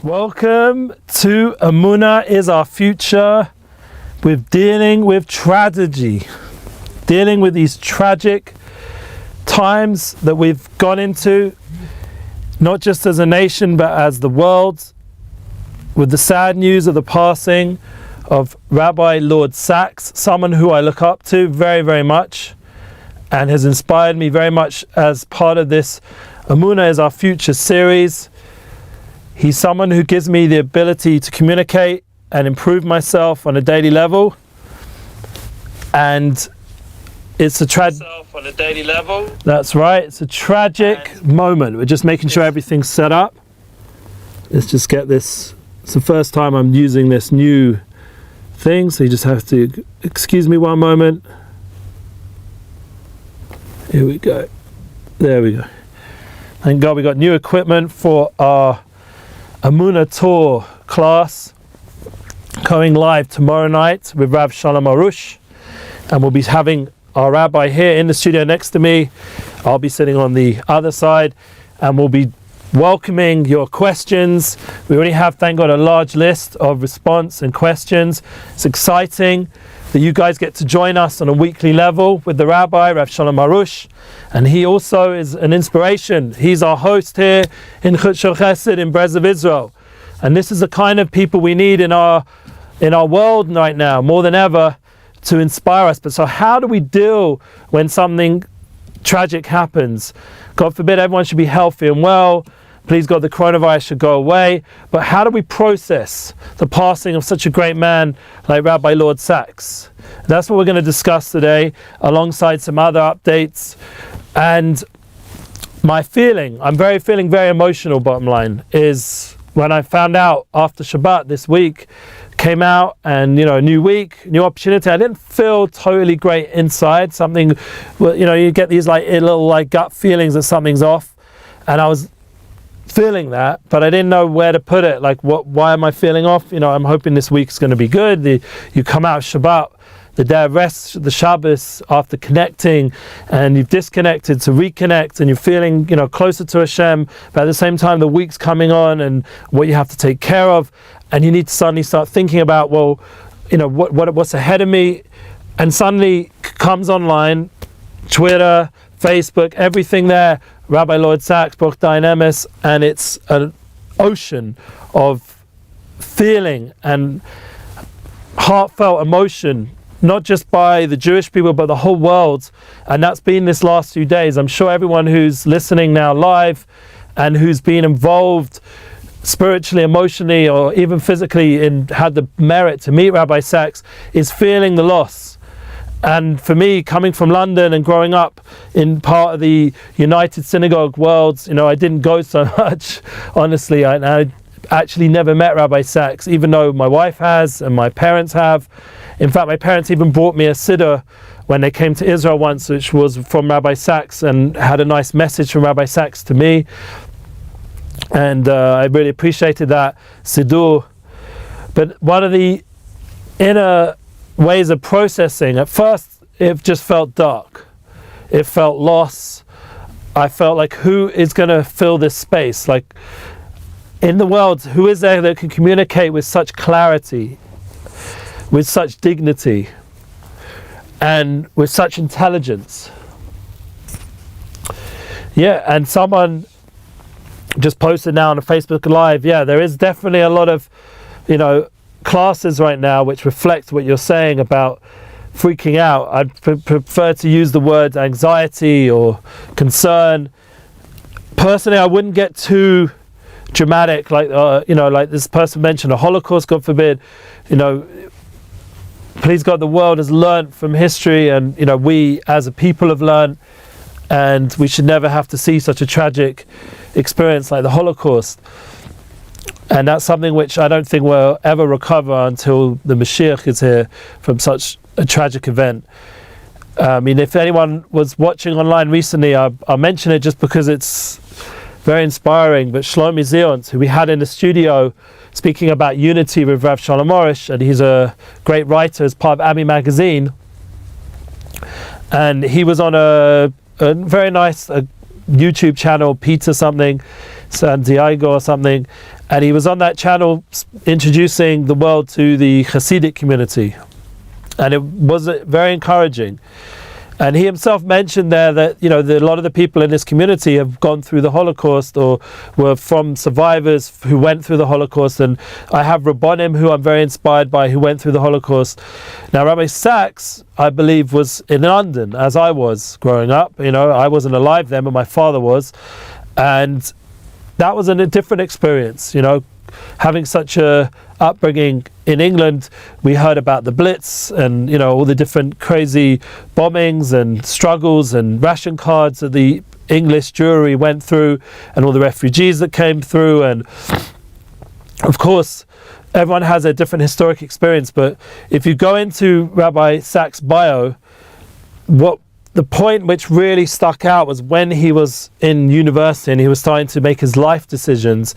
Welcome to Emuna is Our Future, with dealing with tragedy, dealing with these tragic times that we've gone into, not just as a nation but as the world, with the sad news of the passing of Rabbi Lord Sacks, someone who I look up to very, very much and has inspired me very much as part of this Emuna is Our Future series. He's someone who gives me the ability to communicate and improve myself on a daily level. And it's a That's right, it's a tragic moment. We're just making sure everything's set up. Let's just get this. It's the first time I'm using this new thing, so you just have to excuse me one moment. Here we go. There we go. Thank God we got new equipment for our Emuna Tour class going live tomorrow night with Rav Shalom Arush, and we'll be having our rabbi here in the studio next to me. I'll be sitting on the other side, and we'll be welcoming your questions. We already have, thank God, a large list of response and questions. It's exciting that you guys get to join us on a weekly level with the rabbi, Rav Shalom Arush, and he also is an inspiration. He's our host here in Chutz Chesed in Brezov, Israel, and this is the kind of people we need in our world right now, more than ever, to inspire us. But so how do we deal when something tragic happens? God forbid everyone should be healthy and well. Please God, the coronavirus should go away. But how do we process the passing of such a great man like Rabbi Lord Sacks? That's what we're going to discuss today, alongside some other updates. And my feeling, I'm feeling very emotional, bottom line, is when I found out after Shabbat this week came out, and a new week, new opportunity, I didn't feel totally great inside. Something, you get these little gut feelings that something's off, and I was feeling that, but I didn't know where to put it. Why am I feeling off? I'm hoping this week's going to be good. You come out of Shabbat, the day of rest, the Shabbos, after connecting, and you've disconnected to reconnect, and you're feeling closer to Hashem, but at the same time the week's coming on and what you have to take care of, and you need to suddenly start thinking about, what's ahead of me, and suddenly comes online, Twitter, Facebook, everything there, Rabbi Lord Sacks, Baruch Dayan Emes, and it's an ocean of feeling and heartfelt emotion, not just by the Jewish people, but the whole world. And that's been this last few days. I'm sure everyone who's listening now live and who's been involved spiritually, emotionally, or even physically and had the merit to meet Rabbi Sacks is feeling the loss. And for me, coming from London and growing up in part of the United Synagogue world, I didn't go so much, honestly. I actually never met Rabbi Sacks, even though my wife has and my parents have. In fact, my parents even brought me a siddur when they came to Israel once, which was from Rabbi Sacks, and had a nice message from Rabbi Sacks to me. And I really appreciated that siddur. But one of the inner ways of processing, at first it just felt dark. It felt loss. I felt like, who is going to fill this space? In the world, who is there that can communicate with such clarity, with such dignity, and with such intelligence? Yeah, and someone just posted now on a Facebook Live, there is definitely a lot of, classes right now which reflect what you're saying about freaking out. I'd prefer to use the word anxiety or concern. Personally, I wouldn't get too dramatic, like this person mentioned a Holocaust, God forbid. Please God, the world has learned from history, and we as a people have learned, and we should never have to see such a tragic experience like the Holocaust. And that's something which I don't think we'll ever recover until the Mashiach is here from such a tragic event. If anyone was watching online recently, I'll mention it just because it's very inspiring. But Shlomi Zion, who we had in the studio speaking about unity with Rav Shalom Arush, and he's a great writer as part of Ami magazine, and he was on a very nice YouTube channel, Pizza something, San Diego or something, and he was on that channel introducing the world to the Hasidic community, and it was very encouraging. And he himself mentioned there that, a lot of the people in this community have gone through the Holocaust or were from survivors who went through the Holocaust. And I have Rabbonim, who I'm very inspired by, who went through the Holocaust. Now, Rabbi Sacks, I believe, was in London, as I was growing up. I wasn't alive then, but my father was. And that was a different experience, having such a upbringing in England. We heard about the Blitz and all the different crazy bombings and struggles and ration cards that the English Jewry went through, and all the refugees that came through. And of course, everyone has a different historic experience, but if you go into Rabbi Sacks' bio, the point which really stuck out was when he was in university and he was starting to make his life decisions.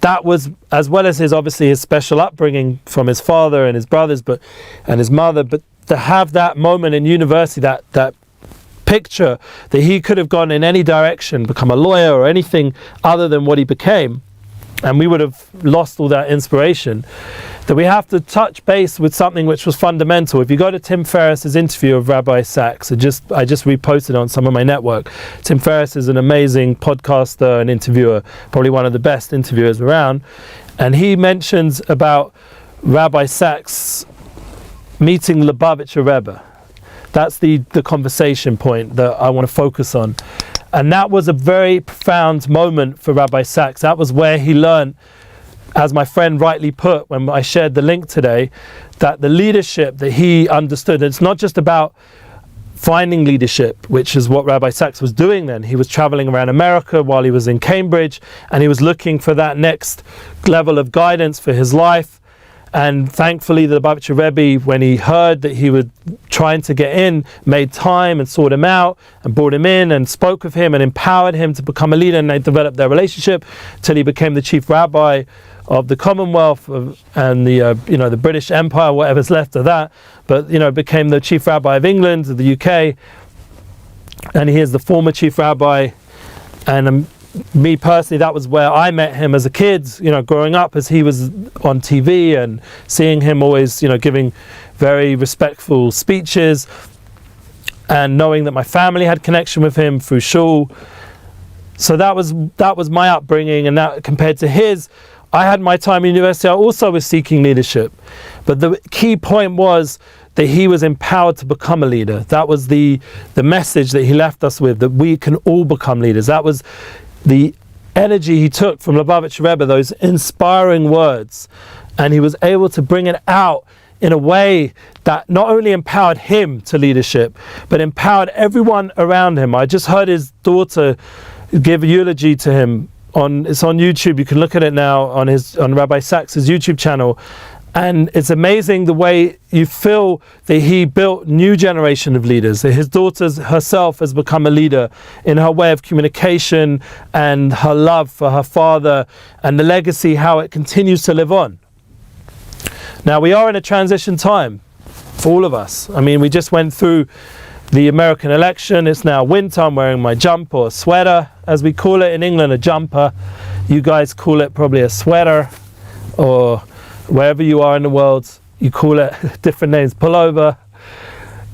That was, as well as his special upbringing from his father and his brothers, and his mother, but to have that moment in university, that picture that he could have gone in any direction, become a lawyer or anything other than what he became, and we would have lost all that inspiration. That we have to touch base with something which was fundamental. If you go to Tim Ferriss's interview of Rabbi Sacks, I just reposted on some of my network. Tim Ferriss is an amazing podcaster and interviewer, probably one of the best interviewers around, and he mentions about Rabbi Sacks meeting Lubavitcher Rebbe. That's the conversation point that I want to focus on. And that was a very profound moment for Rabbi Sacks. That was where he learned, as my friend rightly put when I shared the link today, that the leadership that he understood, it's not just about finding leadership, which is what Rabbi Sacks was doing then. He was traveling around America while he was in Cambridge, and he was looking for that next level of guidance for his life. And thankfully, the Lubavitcher Rebbe, when he heard that he was trying to get in, made time and sought him out and brought him in and spoke with him and empowered him to become a leader, and they developed their relationship till he became the chief rabbi of the Commonwealth and the British Empire, whatever's left of that, but became the chief rabbi of England, of the UK, and he is the former chief rabbi. And me personally, that was where I met him as a kid, growing up, as he was on TV and seeing him always, giving very respectful speeches, and knowing that my family had connection with him through shul. So that was my upbringing, and that compared to his, I had my time in university, I also was seeking leadership. But the key point was that he was empowered to become a leader. That was the message that he left us with, that we can all become leaders. That was the energy he took from Lubavitcher Rebbe, those inspiring words, and he was able to bring it out in a way that not only empowered him to leadership, but empowered everyone around him. I just heard his daughter give a eulogy to him. It's on YouTube. You can look at it now on Rabbi Sacks' YouTube channel. And it's amazing the way you feel that he built new generation of leaders. His daughter herself has become a leader in her way of communication and her love for her father, and the legacy, how it continues to live on. Now, we are in a transition time for all of us. I mean, we just went through the American election. It's now winter. I'm wearing my jumper or sweater, as we call it in England, a jumper. You guys call it probably a sweater, or wherever you are in the world, you call it different names, pullover.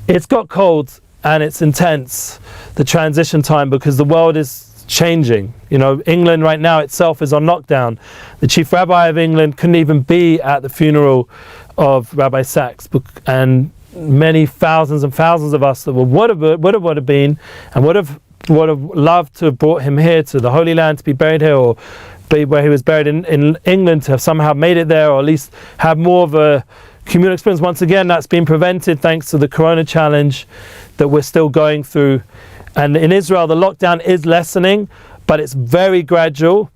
It's got cold and it's intense, the transition time, because the world is changing. England right now itself is on lockdown. The chief rabbi of England couldn't even be at the funeral of Rabbi Sacks, and many thousands and thousands of us that would have been and would have loved to have brought him here to the Holy Land to be buried here, or where he was buried in England, to have somehow made it there, or at least have more of a communal experience. Once again, that's been prevented thanks to the Corona challenge that we're still going through. And in Israel, the lockdown is lessening, but it's very gradual,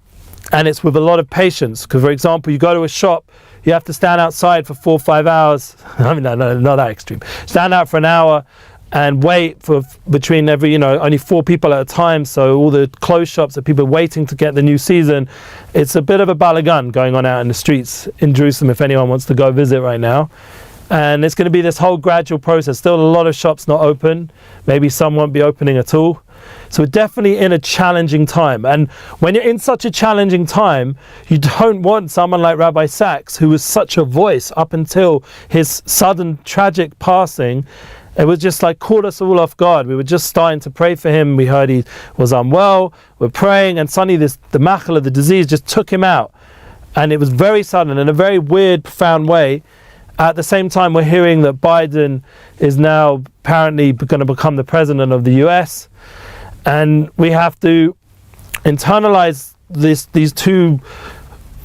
and it's with a lot of patience. Because, for example, you go to a shop, you have to stand outside for 4 or 5 hours. I mean, no, not that extreme. Stand out for an hour and wait for between every, only 4 people at a time. So all the clothes shops are people waiting to get the new season. It's a bit of a balagan going on out in the streets in Jerusalem, if anyone wants to go visit right now. And it's going to be this whole gradual process. Still a lot of shops not open. Maybe some won't be opening at all. So we're definitely in a challenging time. And when you're in such a challenging time, you don't want someone like Rabbi Sacks, who was such a voice up until his sudden tragic passing. It was just like caught us all off guard. We were just starting to pray for him. We heard he was unwell. We're praying, and suddenly the machal of the disease just took him out. And it was very sudden, in a very weird, profound way. At the same time, we're hearing that Biden is now apparently going to become the president of the US. And we have to internalize these two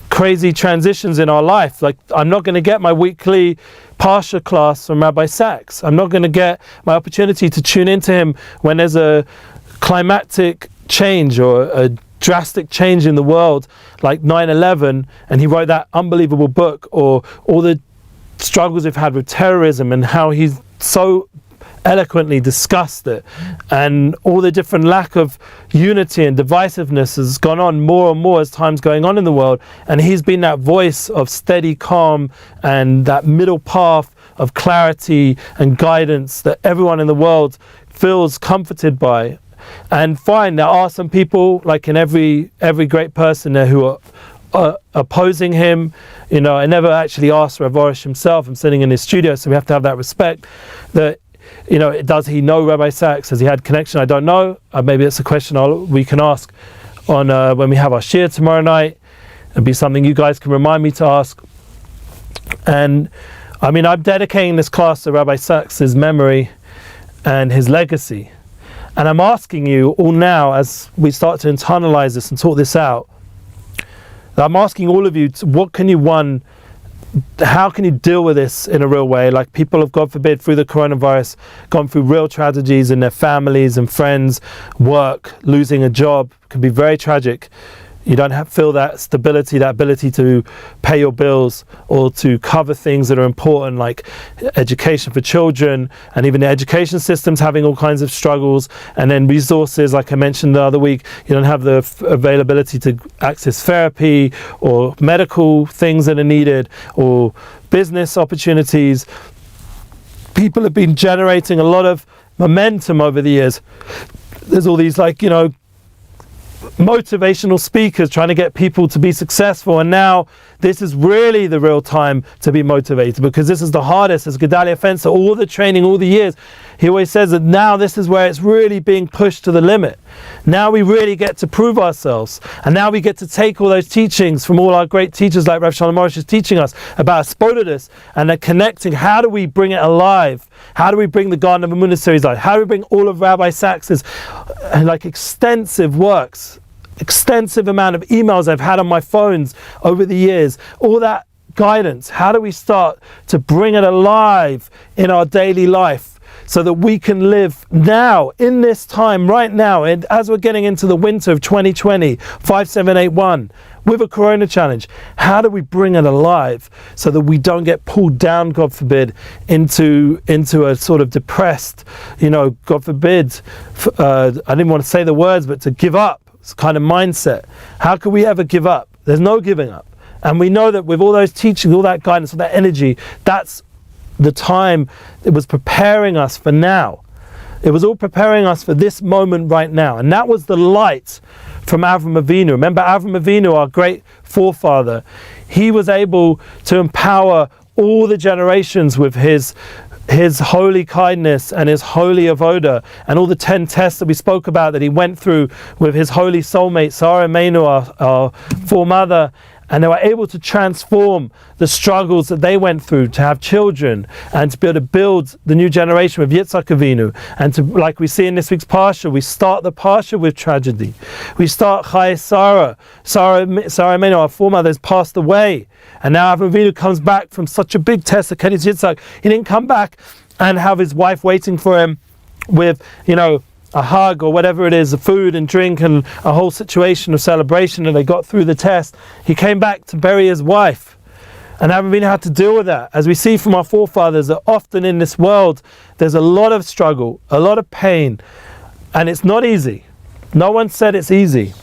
crazy transitions in our life. Like, I'm not going to get my weekly Parsha class from Rabbi Sacks. I'm not going to get my opportunity to tune into him when there's a climactic change or a drastic change in the world, like 9/11, and he wrote that unbelievable book, or all the struggles we've had with terrorism and how he's so eloquently discussed it, and all the different lack of unity and divisiveness has gone on more and more as time's going on in the world, and he's been that voice of steady calm and that middle path of clarity and guidance that everyone in the world feels comforted by. And fine, there are some people, like in every great person there, who are opposing him. You know, I never actually asked Rav Orish himself. I'm sitting in his studio, so we have to have that respect. That, you know, does he know Rabbi Sacks? Has he had connection? I don't know. Maybe it's a question we can ask on when we have our shir tomorrow night. It'll be something you guys can remind me to ask. And I mean, I'm dedicating this class to Rabbi Sacks' memory and his legacy. And I'm asking you all now, as we start to internalize this and sort this out, I'm asking all of you, how can you deal with this in a real way? Like, people have, God forbid, through the coronavirus, gone through real tragedies in their families and friends, work, losing a job, can be very tragic. You don't feel that stability, that ability to pay your bills or to cover things that are important, like education for children, and even the education system's having all kinds of struggles. And then resources, like I mentioned the other week, you don't have the availability to access therapy or medical things that are needed, or business opportunities. People have been generating a lot of momentum over the years. There's all these, like, you know, motivational speakers trying to get people to be successful, and now this is really the real time to be motivated, because this is the hardest. As Gedalia Fencer, all the training, all the years, he always says that now this is where it's really being pushed to the limit. Now we really get to prove ourselves, and now we get to take all those teachings from all our great teachers like Rav Shalom Arush is teaching us about Spodidus, and they're connecting. How do we bring it alive? How do we bring the Garden of Emuna series alive? How do we bring all of Rabbi Sacks's like extensive works, extensive amount of emails I've had on my phones over the years, all that guidance? How do we start to bring it alive in our daily life so that we can live now, in this time, right now, and as we're getting into the winter of 2020, 5781, with a Corona challenge? How do we bring it alive so that we don't get pulled down, God forbid, into a sort of depressed, you know, God forbid, I didn't want to say the words, but to give up kind of mindset? How could we ever give up? There's no giving up. And we know that with all those teachings, all that guidance, all that energy, that's the time it was preparing us for now. It was all preparing us for this moment right now. And that was the light from Avram Avinu. Remember Avram Avinu, our great forefather? He was able to empower all the generations with his holy kindness and his holy avoda, and all the 10 tests that we spoke about that he went through with his holy soulmate, Sarah Emuna, our foremother. And they were able to transform the struggles that they went through to have children, and to be able to build the new generation with Yitzhak Avinu. And to, like we see in this week's Parsha, we start the Parsha with tragedy. We start Chai Sarah Emenu, our foremother, has passed away. And now Avram Avinu comes back from such a big test of Kenis Yitzhak. He didn't come back and have his wife waiting for him with, you know, a hug or whatever it is, a food and drink and a whole situation of celebration, and they got through the test. He came back to bury his wife, and Avram Avinu had to deal with that. As we see from our forefathers, that often in this world there's a lot of struggle, a lot of pain, and it's not easy. No one said it's easy.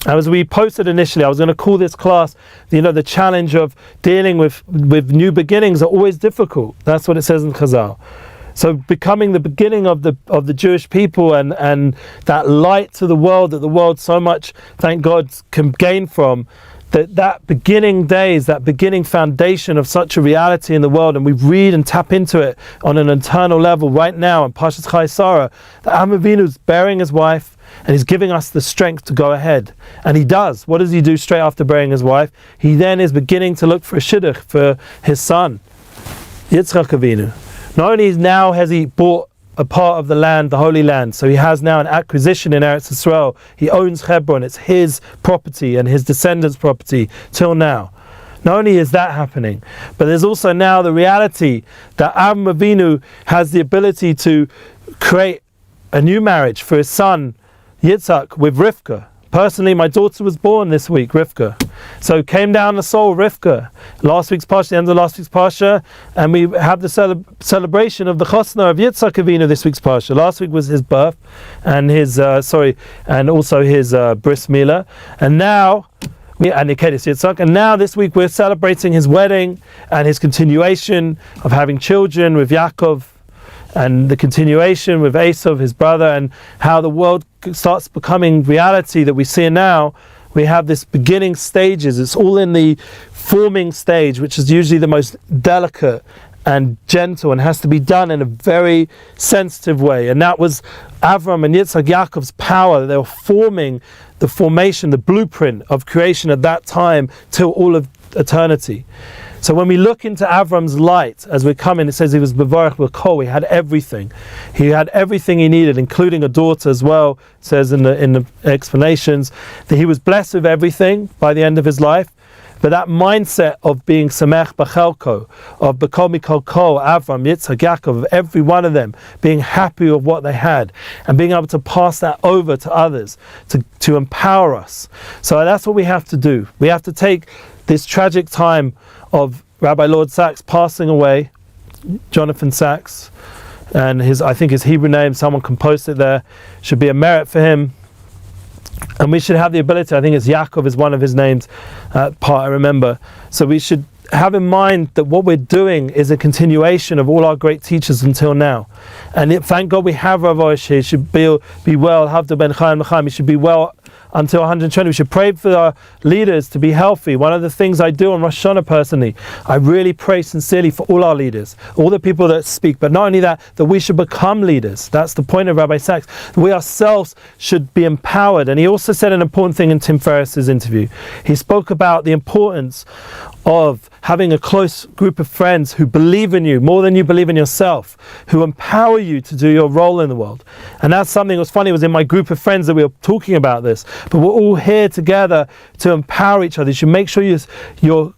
As we posted initially, I was going to call this class, you know, the challenge of dealing with new beginnings are always difficult. That's what it says in Chazal. So becoming the beginning of the Jewish people and that light to the world that the world so much, thank God, can gain from, that beginning days, that beginning foundation of such a reality in the world, and we read and tap into it on an internal level right now in Parshas Chai Sarah, that Avraham Avinu's bearing his wife and he's giving us the strength to go ahead. And he does. What does he do straight after burying his wife? He then is beginning to look for a shidduch for his son, Yitzchak Avinu. Not only now has he bought a part of the land, the Holy Land, so he has now an acquisition in Eretz Yisrael. He owns Hebron, it's his property and his descendants' property till now. Not only is that happening, but there's also now the reality that Avraham Avinu has the ability to create a new marriage for his son Yitzhak with Rivka. Personally, my daughter was born this week, Rivka. So came down the soul, Rivka. Last week's Parsha, the end of last week's Parsha, and we have the celebration of the Chosna of Yitzhak Avinu this week's Parsha. Last week was his birth, and his and also his bris milah, and now and Nikedes Yitzhak, and now this week we're celebrating his wedding and his continuation of having children with Yaakov, and the continuation with Esav, his brother, and how the world starts becoming reality that we see now. We have this beginning stages. It's all in the forming stage, which is usually the most delicate and gentle and has to be done in a very sensitive way. And that was Avram and Yitzhak Yaakov's power. They were forming the formation, the blueprint of creation at that time till all of eternity. So when we look into Avram's light, as we come in, it says he was Bevarach B'Kol. He had everything. He had everything he needed, including a daughter as well. It says in the explanations that he was blessed with everything by the end of his life. But that mindset of being Samech B'Chelko, of B'Kol Mikol Kol, Avram, Yitzhak, Yaakov, of every one of them being happy with what they had and being able to pass that over to others, to empower us. So that's what we have to do. We have to take this tragic time of Rabbi Lord Sacks passing away, Jonathan Sacks, and I think his Hebrew name, someone can post it there, should be a merit for him. And we should have the ability, I think it's Yaakov is one of his names, part I remember. So we should have in mind that what we're doing is a continuation of all our great teachers until now. And thank God we have Rav Arieh here. He should be well, Havda ben Chaim L'chaim, he should be well until 120. We should pray for our leaders to be healthy. One of the things I do on Rosh Hashanah personally, I really pray sincerely for all our leaders, all the people that speak, but not only that we should become leaders. That's the point of Rabbi Sacks. We ourselves should be empowered. And he also said an important thing in Tim Ferriss's interview. He spoke about the importance of having a close group of friends who believe in you more than you believe in yourself, who empower you to do your role in the world. And that's something that was funny, it was in my group of friends that we were talking about this, but we're all here together to empower each other. You should make sure your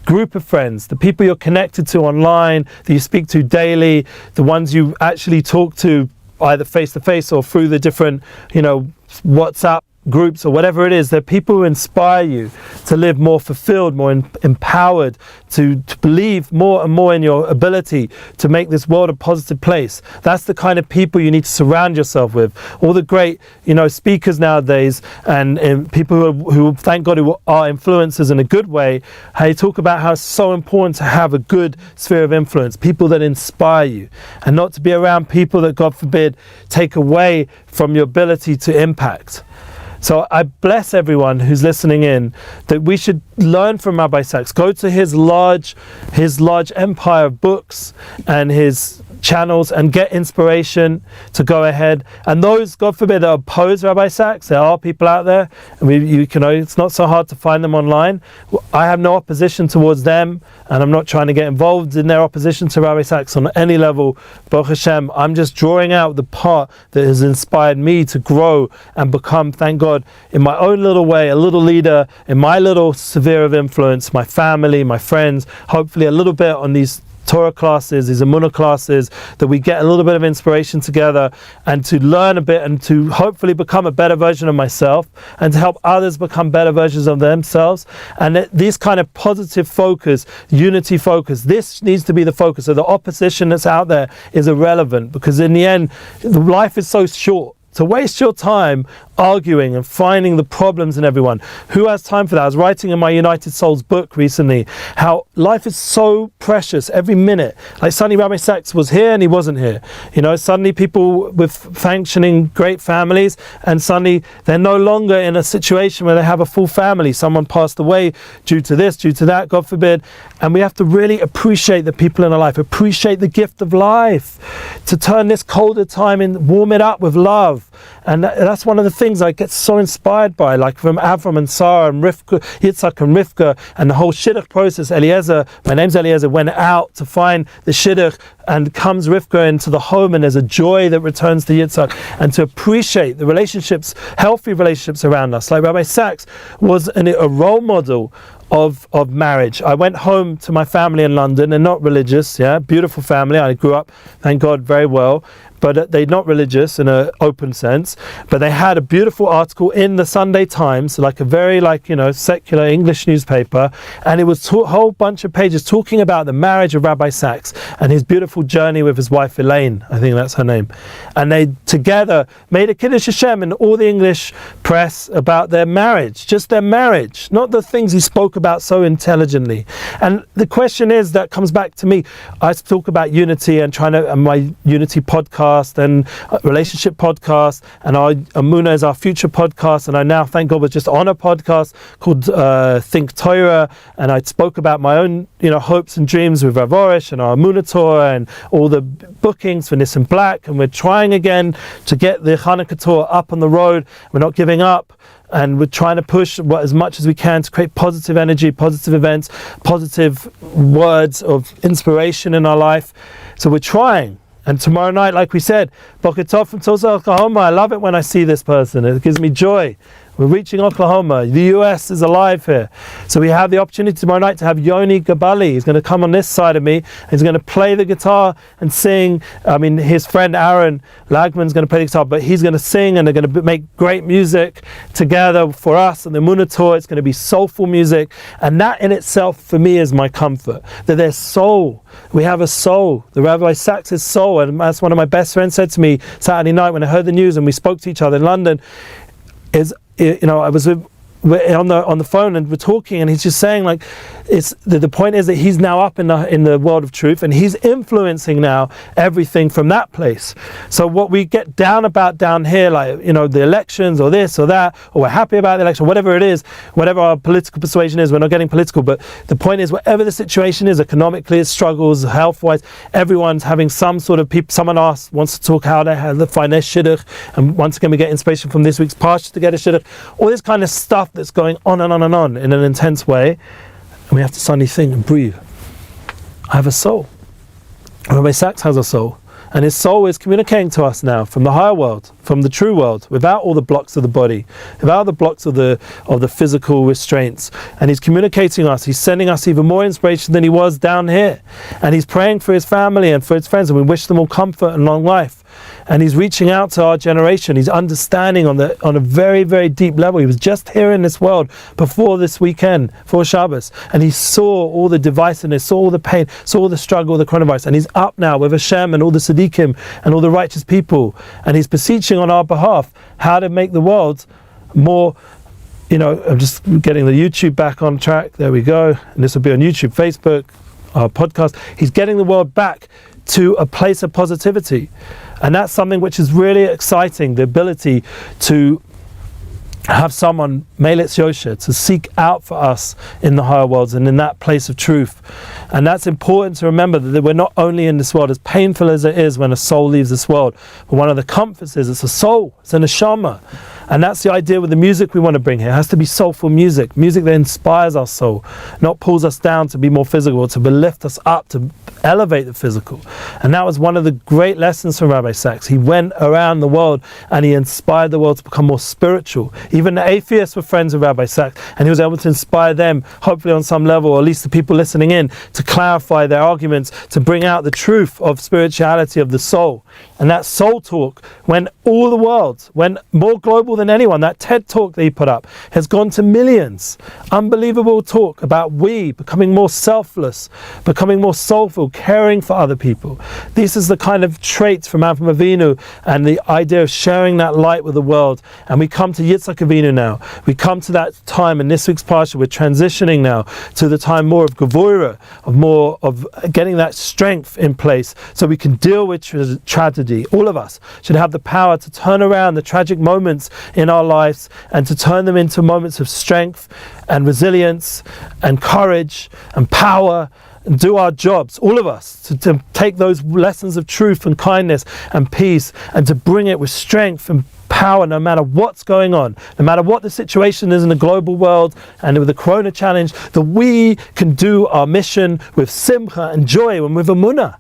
group of friends, the people you're connected to online, that you speak to daily, the ones you actually talk to either face to face or through the different, WhatsApp groups or whatever it is, they're people who inspire you to live more fulfilled, more empowered, to believe more and more in your ability to make this world a positive place. That's the kind of people you need to surround yourself with. All the great, speakers nowadays and people who thank God who are influencers in a good way, they talk about how it's so important to have a good sphere of influence, people that inspire you, and not to be around people that, God forbid, take away from your ability to impact. So I bless everyone who's listening in that we should learn from Rabbi Sacks. Go to his large empire of books and his channels and get inspiration to go ahead. And those, God forbid, that oppose Rabbi Sacks, there are people out there, and it's not so hard to find them online. I have no opposition towards them, and I'm not trying to get involved in their opposition to Rabbi Sacks on any level. Baruch Hashem, I'm just drawing out the part that has inspired me to grow and become, thank God, in my own little way, a little leader in my little sphere of influence, my family, my friends, hopefully a little bit on these Torah classes, these Emuna classes, that we get a little bit of inspiration together and to learn a bit and to hopefully become a better version of myself and to help others become better versions of themselves. And this kind of positive focus, unity focus, this needs to be the focus. So the opposition that's out there is irrelevant, because in the end, life is so short. To waste your time arguing and finding the problems in everyone. Who has time for that? I was writing in my United Souls book recently how life is so precious every minute. Like suddenly Rabbi Sacks was here and he wasn't here. Suddenly people with functioning great families, and suddenly they're no longer in a situation where they have a full family. Someone passed away due to this, due to that, God forbid. And we have to really appreciate the people in our life, appreciate the gift of life, to turn this colder time and warm it up with love. And that's one of the things I get so inspired by, like from Avram and Sarah and Rivka, Yitzhak and Rivka, and the whole shidduch process. Eliezer, my name's Eliezer, went out to find the shidduch, and comes Rivka into the home, and there's a joy that returns to Yitzhak, and to appreciate the relationships, healthy relationships around us. Like Rabbi Sacks was a role model of marriage. I went home to my family in London. They're not religious, beautiful family. I grew up, thank God, very well. But they're not religious in an open sense. But they had a beautiful article in the Sunday Times, like a very secular English newspaper, and it was a whole bunch of pages talking about the marriage of Rabbi Sacks and his beautiful journey with his wife Elaine, I think that's her name. And they together made a Kiddush Hashem in all the English press about their marriage, just their marriage, not the things he spoke about so intelligently. And the question is, that comes back to me. I talk about unity and my unity podcast and relationship podcast, and our Emuna is our future podcast, and I now, thank God, was just on a podcast called Think Torah, and I spoke about my own hopes and dreams with Rav Orish and our Emuna Torah and all the bookings for Nissan Black, and we're trying again to get the Hanukkah Torah up on the road. We're not giving up, and we're trying to push as much as we can to create positive energy, positive events, positive words of inspiration in our life. So we're trying. And tomorrow night, like we said, Boker Tov from Tulsa, Oklahoma. I love it when I see this person. It gives me joy. We're reaching Oklahoma. The US is alive here. So we have the opportunity tomorrow night to have Yoni Gabali. He's going to come on this side of me. He's going to play the guitar and sing. His friend Aaron Lagman's going to play the guitar, but he's going to sing, and they're going to make great music together for us. And the Emuna Tour, it's going to be soulful music. And that in itself, for me, is my comfort. That there's soul. We have a soul. The Rabbi Sacks' soul. And that's one of my best friends said to me Saturday night when I heard the news and we spoke to each other in London, I was on the phone and we're talking, and he's just saying, like, it's the point is that he's now up in the world of truth, and he's influencing now everything from that place. So what we get down here, like the elections or this or that, or we're happy about the election, whatever it is, whatever our political persuasion is, we're not getting political, but the point is, whatever the situation is, economically, it struggles, health-wise, everyone's having some sort of someone wants to talk how to find their shidduch, and once again we get inspiration from this week's parsha to get a shidduch, all this kind of stuff that's going on and on and on in an intense way. And we have to suddenly think and breathe. I have a soul. Rabbi Sacks has a soul. And his soul is communicating to us now from the higher world, from the true world, without all the blocks of the body, without the blocks of the physical restraints. And he's communicating us. He's sending us even more inspiration than he was down here. And he's praying for his family and for his friends, and we wish them all comfort and long life. And he's reaching out to our generation. He's understanding on a very, very deep level. He was just here in this world before this weekend, for Shabbos, and he saw all the divisiveness, saw all the pain, saw all the struggle, the coronavirus, and he's up now with Hashem and all the Tzaddikim and all the righteous people, and he's beseeching on our behalf how to make the world more, I'm just getting the YouTube back on track. There we go. And this will be on YouTube, Facebook, our podcast. He's getting the world back to a place of positivity. And that's something which is really exciting, the ability to have someone, Melitz Yosha, to seek out for us in the higher worlds and in that place of truth. And that's important to remember, that we're not only in this world, as painful as it is when a soul leaves this world, but one of the comforts is it's a soul, it's a neshama. And that's the idea with the music we want to bring here. It has to be soulful music that inspires our soul, not pulls us down to be more physical, to lift us up, to elevate the physical. And that was one of the great lessons from Rabbi Sacks. He went around the world and he inspired the world to become more spiritual. Even the atheists were friends with Rabbi Sacks, and he was able to inspire them, hopefully on some level, or at least the people listening in, to clarify their arguments, to bring out the truth of spirituality, of the soul. And that soul talk went all the world, went more global global than anyone. That TED talk that he put up has gone to millions. Unbelievable talk about we becoming more selfless, becoming more soulful, caring for other people. This is the kind of traits from Avraham Avinu and the idea of sharing that light with the world. And we come to Yitzhak Avinu now. We come to that time in this week's parsha. We're transitioning now to the time more of Gevurah, of more of getting that strength in place so we can deal with tragedy. All of us should have the power to turn around the tragic moments in our lives and to turn them into moments of strength and resilience and courage and power and do our jobs, all of us, to take those lessons of truth and kindness and peace and to bring it with strength and power no matter what's going on, no matter what the situation is in the global world and with the Corona challenge, that we can do our mission with simcha and joy and with Emuna.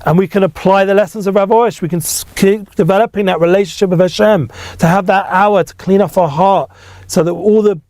And we can apply the lessons of Rav Orish. We can keep developing that relationship with Hashem, to have that hour to clean up our heart so that all the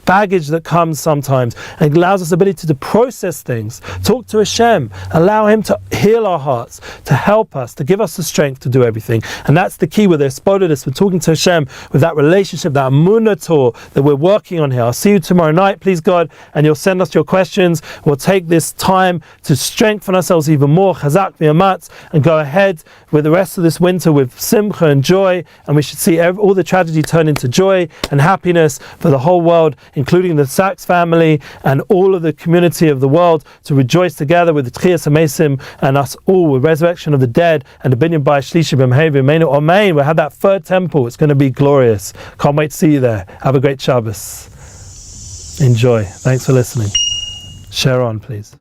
baggage that comes sometimes and allows us the ability to process things, talk to Hashem, allow Him to heal our hearts, to help us, to give us the strength to do everything. And that's the key with this Spodidus. We're talking to Hashem with that relationship, that Emuna tour that we're working on here. I'll see you tomorrow night, please God, and you'll send us your questions. We'll take this time to strengthen ourselves even more, chazak v'yamatz, and go ahead with the rest of this winter with simcha and joy, and we should see all the tragedy turn into joy and happiness for the whole world, including the Sacks family and all of the community of the world, to rejoice together with the Tchias HaMesim and us all with resurrection of the dead and the Binyan Bayis Shlishi B'Mehei V'Meinu Amen. We'll have that third temple. It's going to be glorious. Can't wait to see you there. Have a great Shabbos. Enjoy. Thanks for listening. Share on, please.